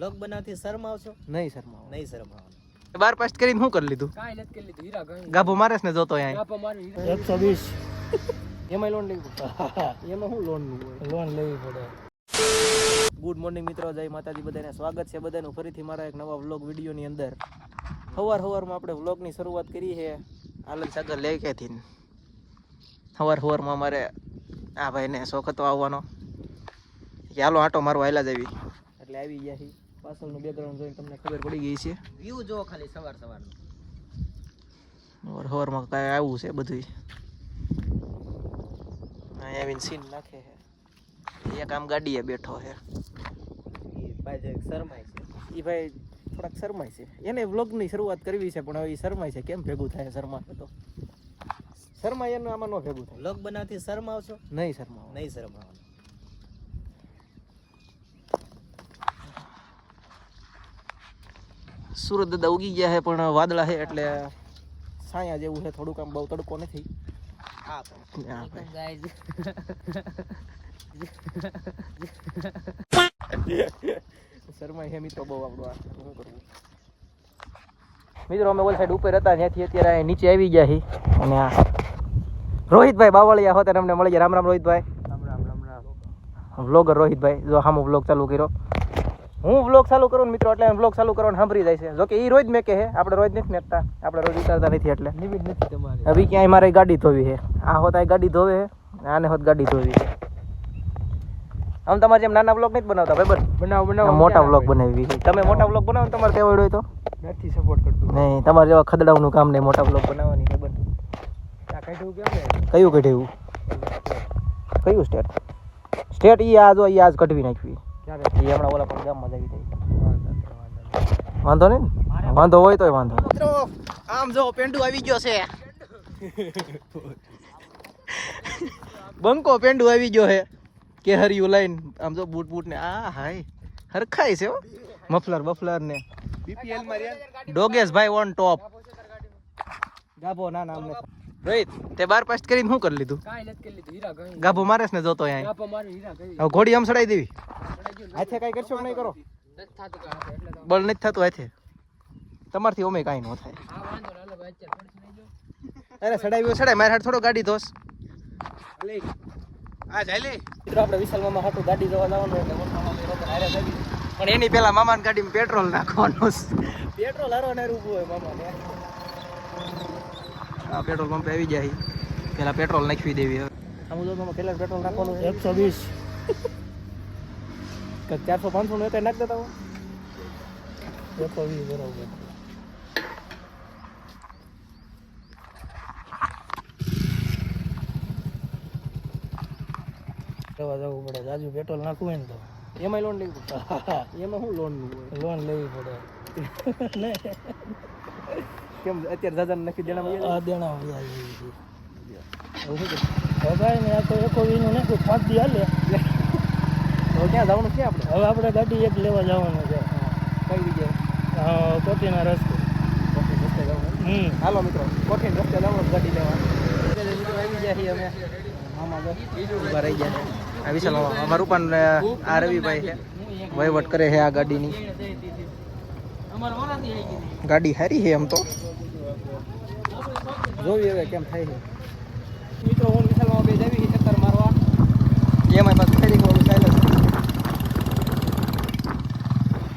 લોક બનાવથી શરમાવશો? નહીં શરમાવો. નહીં શરમાવો. બાર પાસ કરીને શું કરી લીધું? કાંઈ નથી કરી લીધું. હીરા ગણી ગાભો મારેસ ને જોતો અહીંયા. ગાપા મારી 120. એમાં લોન લેવી પડે. એમાં શું લોન નું હોય? લોન લેવી પડે. ગુડ મોર્નિંગ મિત્રો, જય માતાજી બધાને. સ્વાગત છે બધાનું ફરીથી મારા એક નવા વ્લોગ વિડીયોની અંદર. સવારમાં આપણે વ્લોગની શરૂઆત કરી છે આનંદ સાગર લેકેથી. સવારમાં અમારે આ ભાઈને શોખ હતો આવવાનો કે હાલો આટો મારવા આયલા જ આવી, એટલે આવી ગયા છીએ. પાછળનું બેકગ્રાઉન્ડ જોઈને તમને ખબર પડી ગઈ છે. વ્યૂ જો ખાલી સવારનું. સવારમાં કાંઈ આવું છે બધું. અહીંયા આવીને સીન નાખે છે. એક આમ ગાડીએ બેઠો છે. એ ભાઈ શરમાય છે. એ ભાઈ થોડાક શરમાય છે. એને વ્લોગની શરૂઆત કરવી છે પણ હવે એ શરમાય છે. કેમ ભેગું થાય? શરમાશે તો શરમાય એનું આમાં ન ભેગું થાય. લોક બનાવથી શરમાવશો? નહીં શરમાવો. નહીં શરમાવો. સુરત દાદા ઉગી ગયા છે પણ વાદળા છે એટલે છાયા જેવું છે. થોડુંક આમ બહુ તડકો નથી. હા ગાઈઝ શરમાય છે મિત્રો બહુ આપણું. આ શું કરવું મિત્રો? અમે ઓલ સાઈડ ઉપર હતા ત્યાંથી અત્યારે નીચે આવી ગયા છીએ. અને આ રોહિતભાઈ બાવળિયા હોતે અમને મળી ગયા. રામ રામ રોહિતભાઈ. વ્લોગર રોહિતભાઈ જો સામો વ્લોગ ચાલુ કર્યો. હું વ્લોગ ચાલુ કરું મિત્રો એટલે વ્લોગ ચાલુ કરવાનું સાંભળી જાય છે. જો કે એ રોજ મેં કહે છે, આપણે રોજ નથી મેકતા, આપણે રોજ ઉતારતા નથી એટલે નિમિત નથી તમારે. હવે ક્યાંય મારે ગાડી ધોવી છે. આ હોત આ ગાડી ધોવે છે, આને હોત ગાડી ધોવી છે. આમ તમારે જેમ નાના વ્લોગ નથી બનાવતા ભાઈ? બનાવો મોટા વ્લોગ બનાવી છે. તમે મોટા વ્લોગ બનાવો તમારે કેવડ હોય તો નથી સપોર્ટ કરતું. નહીં, તમારે જેવા ખદડાવનું કામ નહીં. મોટા વ્લોગ બનાવવાની ખબર. આ કાઢ્યું કેમ? કયું કઢ્યું? કયું સ્ટેટ? સ્ટેટ ઈ આ જો ઈ આજ કઢવી નાખવી. ક્યારે? એ હમણાં ઓલા પણ ગામમાં જ આવી થઈ. વાંધો નહીં ને? વાંધો હોય તોય વાંધો નહીં. મિત્રો આમ જો પેંડુ આવી ગયો છે. બંકો પેંડુ આવી ગયો છે. કેહરિયું લઈને આમ જો બૂટ બૂટ ને આ હાય હરખાય છે હો. મફલર બફલર ને બીપીએલ માં રહ્યા. ડોગેશ ભાઈ ઓન ટોપ. ગાભો ના ના અમને રોહિત તે બાર પાસ કરીને શું કરી લીધું? કાંઈ નથી કરી લીધું. હીરા ગણી ગાભો મારેસ ને જોતો અહીંયા. ગાપા મારી હીરા ગણી. હવે ઘોડી આમ સડાઈ દેવી. હાથે કાંઈ કરશો કે નહીં કરો? નથી થાતું કાંઈ એટલે તો બળ નથી થતું હાથે. તમારથી ઓમે કાંઈ ન થાય. આ વાંધો ના લે ભાઈ. અત્યારે પડશે નહીં જો. અરે સડાવી સડાય. મારે હાથ થોડો ગાડી ધોસ. લે આ જાય લે. મિત્રો આપણે વિશાલ મામા હાટું ગાડી ધોવા જવાનું એટલે પણ એની પેલા મામાની ગાડીમાં પેટ્રોલ નાખવાનું છે. પેટ્રોલ હારો ને ઊભું હોય મામાને. આ પેટ્રોલ પંપે આવી જાય. પેલા પેટ્રોલ નાખવી દેવી. હવે આમ જો તમે પેલા પેટ્રોલ નાખવાનું 120 કે 400 500 નું એક નાખ દેતા હો. 120 બરોબર. દવા જવું પડે. રાજુ પેટ્રોલ નાખવું હોય ને તો એમાં લોન લેવી પડે. એમાં શું લોન નું હોય? લોન લેવી પડે. કેમ અત્યારે દાદા નાખી દેણા આ દેણા વ્યાજ લેવી છે. હવે ભાઈ ને આ તો 120 નું નાખ્યું 5 દી હાલે. ક્યાં જવાનું છે આપણે? હવે આપણે ગાડી એક લેવા જવાનું છે. કઈ જગ્યાએ? કોટીના રસ્તે. કોઠી રસ્તે જવાનું. હાલો મિત્રો કોઠી રસ્તે જવાનું ગાડી લેવા. મિત્રો આવી ગયા છીએ અમે. મામા બસ ઊભા રહી ગયા છે. આ વિશાલ મામા અમારા રૂપાન આ રવિભાઈ છે, વહીવટ કરે છે આ ગાડીની. ગાડી સારી છે એમ તો. જોવી હવે કેમ થાય છે. મિત્રો હું વિશાલ મામા બે જાવી ચક્કર મારવા. એમાં પાછું ફેરી વાળું ચાલે છે.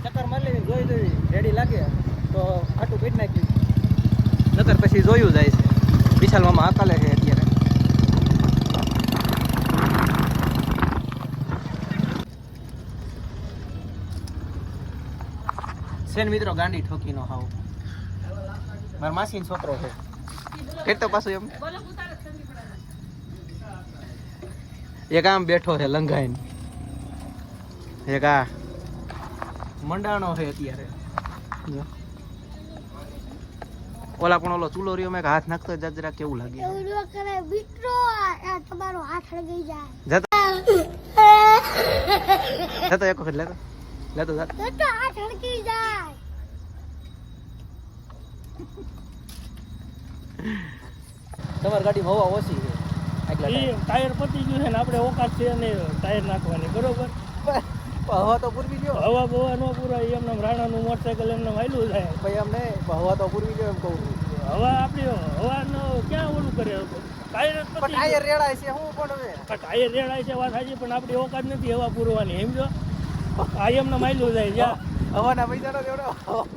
ચક્કર મારી લેવી જોઈ દેવી. રેડી લાગે તો આટું પીટ નાખ્યું. નકર પછી જોયું જાય છે. વિશાલ મામા આકાલે છે અત્યારે. સેન મિત્રો ગાંડી ઠોકી નો હાવ. મારા માસીનો છોકરો છે. કેટલો પાછું એમ એક આમ બેઠો છે લંઘાઈને. એક આ મંડાણો છે અત્યારે. ઓલા પણ ઓલો ચૂલો રહ્યો મેં હાથ નાખતો જરા કેવું લાગે. તમારો હાથ લગી જાય જતો એક વખત લેતો લેતો જા. તો હાથ લગી જાય. તમારી ગાડીમાં હવા ઓછી છે. ટાયર પતી ગયું છે ને આપણે ઓકાત છે ને ટાયર નાખવાની બરોબર. હવા તો પૂરવી ગયો હવા બવા ન પૂરાય એમને રાણાનું મોટરસાઇકલ એમને વાયલું થાય ભાઈ એમ નહીં હવા તો પૂરવી ગયો એમ કહું છું. હવા આપણી હવાનો ક્યાં ઓલું કરે ટાયર જ પણ પતી ટાયર રેડાય છે હું પણ હવે ગયું. ટાયર રેડાય છે વાત સાચી પણ આપણી ઓકાત નથી હવા પૂરવાની સમજો આ એમને માયલું જાય જ્યાં હવાના પૈસા એવડે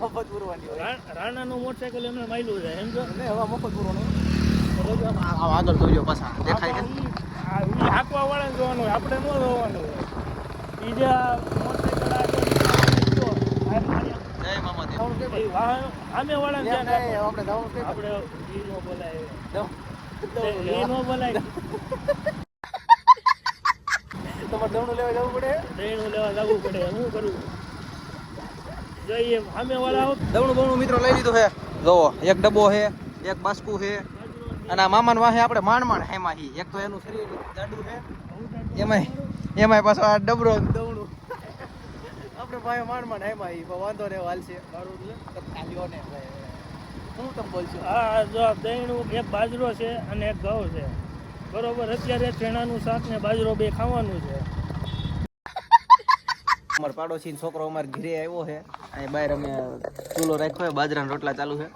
મફત પૂરવાની હોય રાણાનું મોટરસાઇકલ એમને માયલું જાય સમજો ને હવા મફત પૂરવાનું આગળ જોજો પાછા દેખાય છે હાંકવા વાળા જોવાનું હોય આપણે ન જોવાનું હોય બીજા મોટરસાઇકલ જય મામા દેવ સામે વાળા આપણે જવાનું છે આપણે ઈ નો બોલાય જાઓ. એ નો બોલાય તમારે દવણું લેવા જવું પડે દહીંનું લેવા જવું પડે શું કરવું જોઈએ સામે વાળા આવો દવણું બવણું મિત્રો લઈ લીધું છે જોવો એક ડબ્બો છે એક બાસ્કુ છે અને આ મામાન વાહે આપણે માંડ હેમાં હી એક તો એનું શરીર જાડું છે એમાંય પાછો આ ડબરો ને દવણું આપણે ભાઈ માંડ હેમાં હી પણ વાંધો ને હાલશે મારું ખાલીઓ ને હું તમે બોલશો હા જો દહીંનું એક બાજરો છે અને એક ઘઉં છે બરોબર અત્યારે ચણાનું શાક ને બાજરો બે ખાવાનું છે અમાર પાડોશી છોકરો અમાર ઘરે આવ્યો છે અહીં બહાર અમે ચૂલો રાખ્યો છે બાજરાના રોટલા ચાલુ છે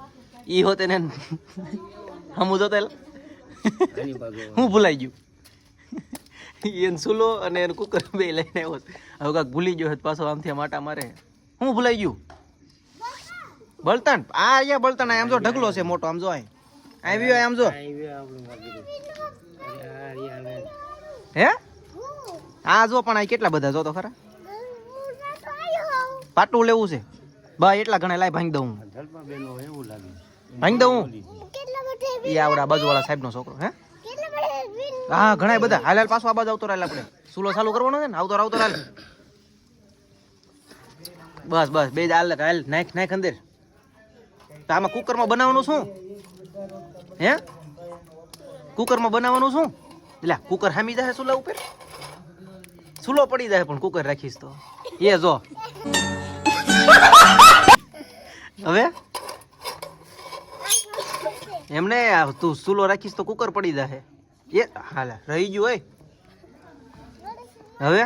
ઈ હોતે ને હમું જોતા હું ભૂલાઈ ગયું એને ચૂલો અને એને કુકર બે લઈને આવ્યો છે. હવે કાંક ભૂલી ગયો છે પાછો આમથી આમ આટા મારે હું ભૂલાઈ ગયું બળતણ આ અહીંયા બળતણ આમ જો ઢગલો છે મોટો આમ જો અહીં આવ્યો આમ જો હે આ જો પણ આ કેટલા બધા જો તો ખરા પાટું લેવું છે બા એટલા ઘણા લાય ભાંગી દઉં ભાંગી દઉં એ આવડા બાજુવાળા સાહેબ નો છોકરો હે હા ઘણા બધા હાલ હાલ પાછો આ બાજુ આવતો રાલ આપણે સુલો ચાલુ કરવાનો છે ને આવતો રાલ બસ બસ બે જ હાલ નાખ અંદર તો આમાં કુકરમાં બનાવવાનું શું હે કુકરમાં બનાવવાનું શું એટલે કુકર હામી જાય સુલા ઉપર સુલો પડી જાય પણ કુકર રાખીશ તો એ જો હવે એમને તું સુલો રાખીશ તો કુકર પડી જાય એ હાલે રહી ગયું હોય હવે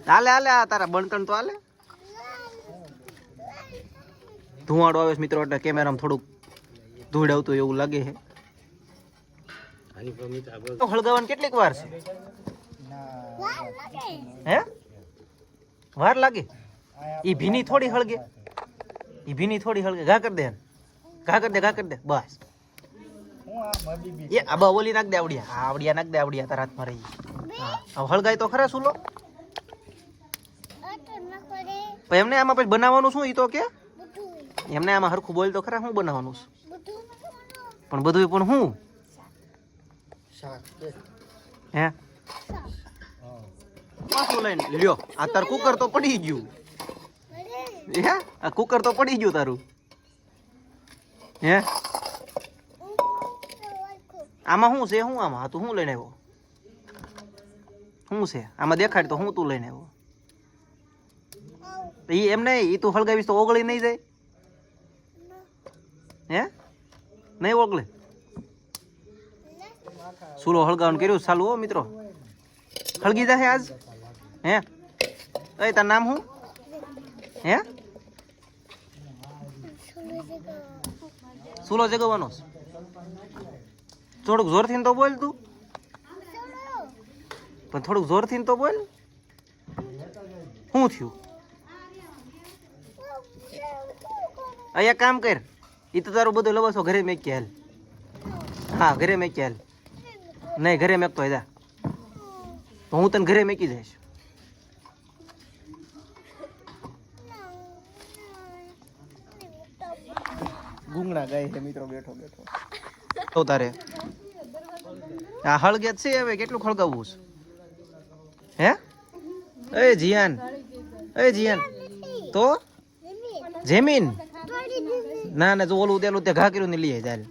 હાલે આ તારા બણતણ તો હાલે ધુવાડો આવે છે મિત્રો એટલે કેમેરામાં થોડુંક ધૂળ આવતું એવું લાગે છે હળગાવાની કેટલીક વાર છે હે વાર લાગે ઈ ભીની થોડી હળગે ઘા કરી દે બસ એ આબા ઓલી નાખ દે આવડિયા નાખ દે તારા હાથમાં રહી હા હળગાય તો ખરા સુલો પણ એમને આમાં પછી બનાવવાનું શું ઈ તો કે એમને આમાં હરખું બોલ તો ખરા શું બનાવવાનું છે પણ બધું પણ શું હે પાછું લઈને લ્યો આ તાર કુકર તો પડી ગયું હે આ કુકર તો પડી ગયું તારું હે આમાં શું છે આમાં તું શું લઈને આવ્યો શું છે આમાં દેખાડ તો હું તું લઈને આવ્યો ઈ એમ નહીં ઈ તું હળગાવીશ તો ઓગળી નહીં જાય હે નહીં ઓગળે સુલો હળગાવાનું કર્યું ચાલુ હો મિત્રો હળગી જાય આજ હે એ તાર નામ શું હે સુલો જગાવવાનો થોડુંક જોરથી તો બોલ તું પણ થોડુંક જોરથી તો બોલ શું થયું અહીંયા કામ કર એ તો તારું બધું લવાસો ઘરે મેકી હાલ હા ઘરે મેકી હાલ નહીં ઘરે મેકતો જા તો હું તને ઘરે મેકી જઈશ ગુંગણા ગાય છે મિત્રો બેઠો તો તારે આ હળગે છે હવે કેટલું ખળગાવવું છે હે એ જીયાન તો જેમીન ના ના જો ઓલું તેલું તે ઘા કર્યું ને લઈ જાય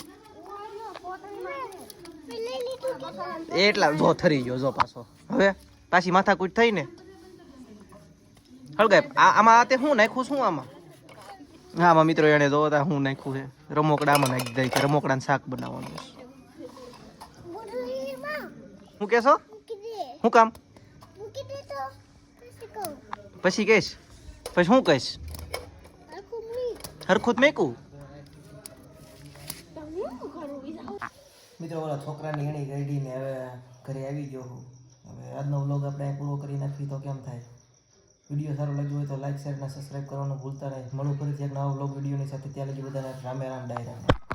એટલા જો થરી ગયો જો પાછો હવે પાછી માથાકૂટ થઈ ને હળગાય આમાં તે શું નાખ્યું શું આમાં આમાં મિત્રો એને જો હું નાખ્યું છે રમોકડામાં નાખી દઈ છે રમોકડાનું શાક બનાવવાનું શું કેશો શું કામ પછી કહીશ પછી શું કહીશ આખું મુઈ હરખું જ મેકું તો હું કરું બીજા મિત્રો ઓલા છોકરાની એણી ગઈડીને હવે ઘરે આવી ગયો હું હવે આજનો વ્લોગ આપણે પૂરો કરી નાખવી તો કેમ થાય વિડીયો સારો લાગ્યો હોય તો લાઈક શેર અને સબસ્ક્રાઈબ કરવાનું ભૂલતા નહીં મળું ફરીથી એક નવા વ્લોગ વિડીયોની સાથે ત્યાં લગી બધાને રામે રામ ડાયરા